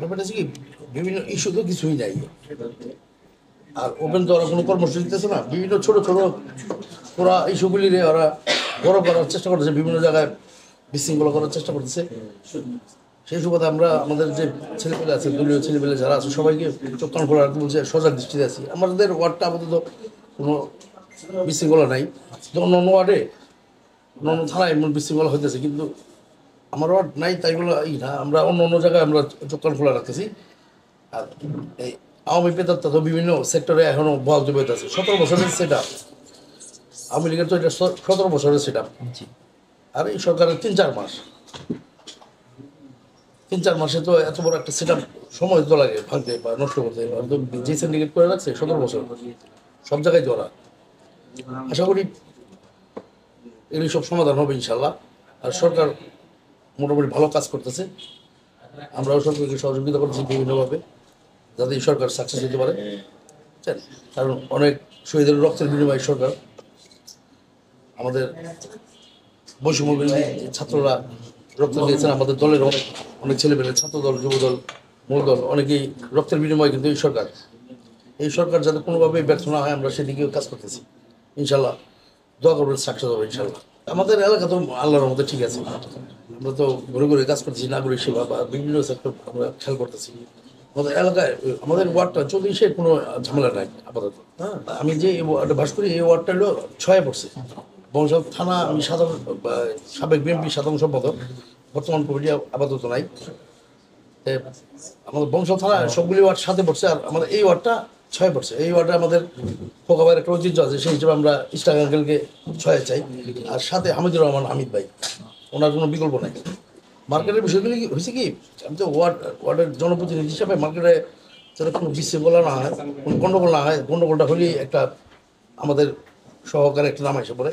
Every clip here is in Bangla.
ব্যাপারটা হচ্ছে কি, বিভিন্ন ইস্যু তো কিছুই নাই। আর ওপেন তো ওরা কোনো কর্মসূচি দিতেছে না, বিভিন্ন ছোট ছোট ওরা ইস্যুগুলিরে ওরা বড় করার চেষ্টা করতেছে, বিভিন্ন জায়গায় বিশৃঙ্খলা করার চেষ্টা করতেছে। সেই সুবাদে আমরা আমাদের যে ছেলেপেলে আছে, দলীয় ছেলেপেলে যারা আছে, সবাইকে চোখ কান খোলা রাখতে বলছে, সজাগ দৃষ্টিতে আছি। আমাদের ওয়ার্ডটা আপাতত কোনো বিশৃঙ্খলা নাই। অন্য অন্য ওয়ার্ডে অন্য অন্য থানায় এমন বিশৃঙ্খলা হইতেছে, কিন্তু আমার ওয়ার্ড নাই, তাই বলে না, আমরা অন্য অন্য জায়গায় আমরা চোখ কান খোলা রাখতেছি। আর এই আওয়ামী পেতাত্তা তো বিভিন্ন সেক্টরে এখনো বহাল জমিতে আছে। 17 বছরের সেট আপ, আওয়ামী লীগের তো এটা 17 বছরের সেট আপ। আর এই সরকারের 3-4 মাস, 3-4 মাসে তো এত বড় একটা সেট আপ সময় তো লাগে ভাঙতে বা নষ্ট করতে। তো যে সিন্ডিকেট করে রাখছে 17 বছর, সব জায়গায় ধরা। আশা করি এগুলি সব সমাধান হবে ইনশাল্লাহ। আর সরকার মোটামুটি ভালো কাজ করতেছে, আমরাও সরকারকে সহযোগিতা করতেছি বিভিন্নভাবে, যাতে এই সরকার সাকসেস হতে পারে। কারণ অনেক শহীদের রক্তের বিনিময়ে সরকার, আমাদের বৈষম্য বিরোধী ছাত্ররা রক্ত দিয়েছেন, আমাদের দলের অনেক অনেক ছেলেমেয়ে, ছাত্রদল, যুবদল, মূলদল, অনেকেই রক্তের বিনিময়ে কিন্তু এই সরকার যাতে কোনোভাবেই ব্যর্থ না হয়, আমরা সেদিকেও কাজ করতেছি। ইনশাল্লাহ দোয়া করবেন, সাকসেস হবে ইনশাল্লাহ। আমাদের এলাকা তো আল্লাহর মধ্যে ঠিক আছে, আমরা তো ঘুরে ঘুরে কাজ করতেছি, নাগরিক সেবা বা বিভিন্ন সেক্টর আমরা খেয়াল করতেছি। আমাদের এলাকায়, আমাদের ওয়ার্ডটা 34-এ কোনো ঝামেলা নাই আপাতত। হ্যাঁ, আমি যে ওয়ার্ডে বাস করি, এই ওয়ার্ডটা হলো 6-এ পড়ছে। বংশাল থানা, আমি সাধারণ সাবেক বিএনপি সাধারণ সম্পাদক, বর্তমান কমিটি আপাতত নাই। আমাদের বংশাল থানা সবগুলি ওয়ার্ড 7-এ পড়ছে, আর আমাদের এই ওয়ার্ডটা 6-এ পড়ছে। এই ওয়ার্ডে আমাদের ফোকাবার একটা ঐতিহ্য আছে, সেই হিসেবে আমরা ইস্টাক আঙ্কেলকে 6-এ চাই। আর সাথে হামিদুর রহমান হামিদ ভাই, ওনার কোনো বিকল্প নাই। মার্কেটের বিষয়গুলি হয়েছে কি, আমি তো ওয়ার্ডের জনপ্রতিনিধি হিসাবে মার্কেটে যাতে কোনো বিশৃঙ্খলা না হয়, কোনো গণ্ডগোল না হয়। গণ্ডগোলটা হলেই একটা আমাদের সহকারে একটা নাম এসে পড়ে।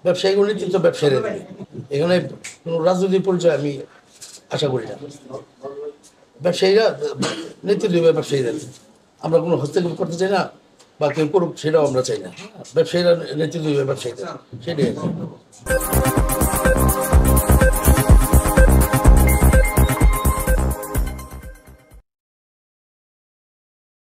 ব্যবসায়ীগুলো নেতৃত্ব ব্যবসায়ীরা দেবে, এখানে কোনো রাজনৈতিক পরিচয় আমি আশা করি না। ব্যবসায়ীরা নেতৃত্ব দেবে, ব্যবসায়ীরা। আমরা কোনো হস্তক্ষেপ করতে চাই না, বা কেউ করুক সেটাও আমরা চাই না। ব্যবসায়ীরা নেতৃত্ব দেবে ব্যবসায়ীদের, সেটাই।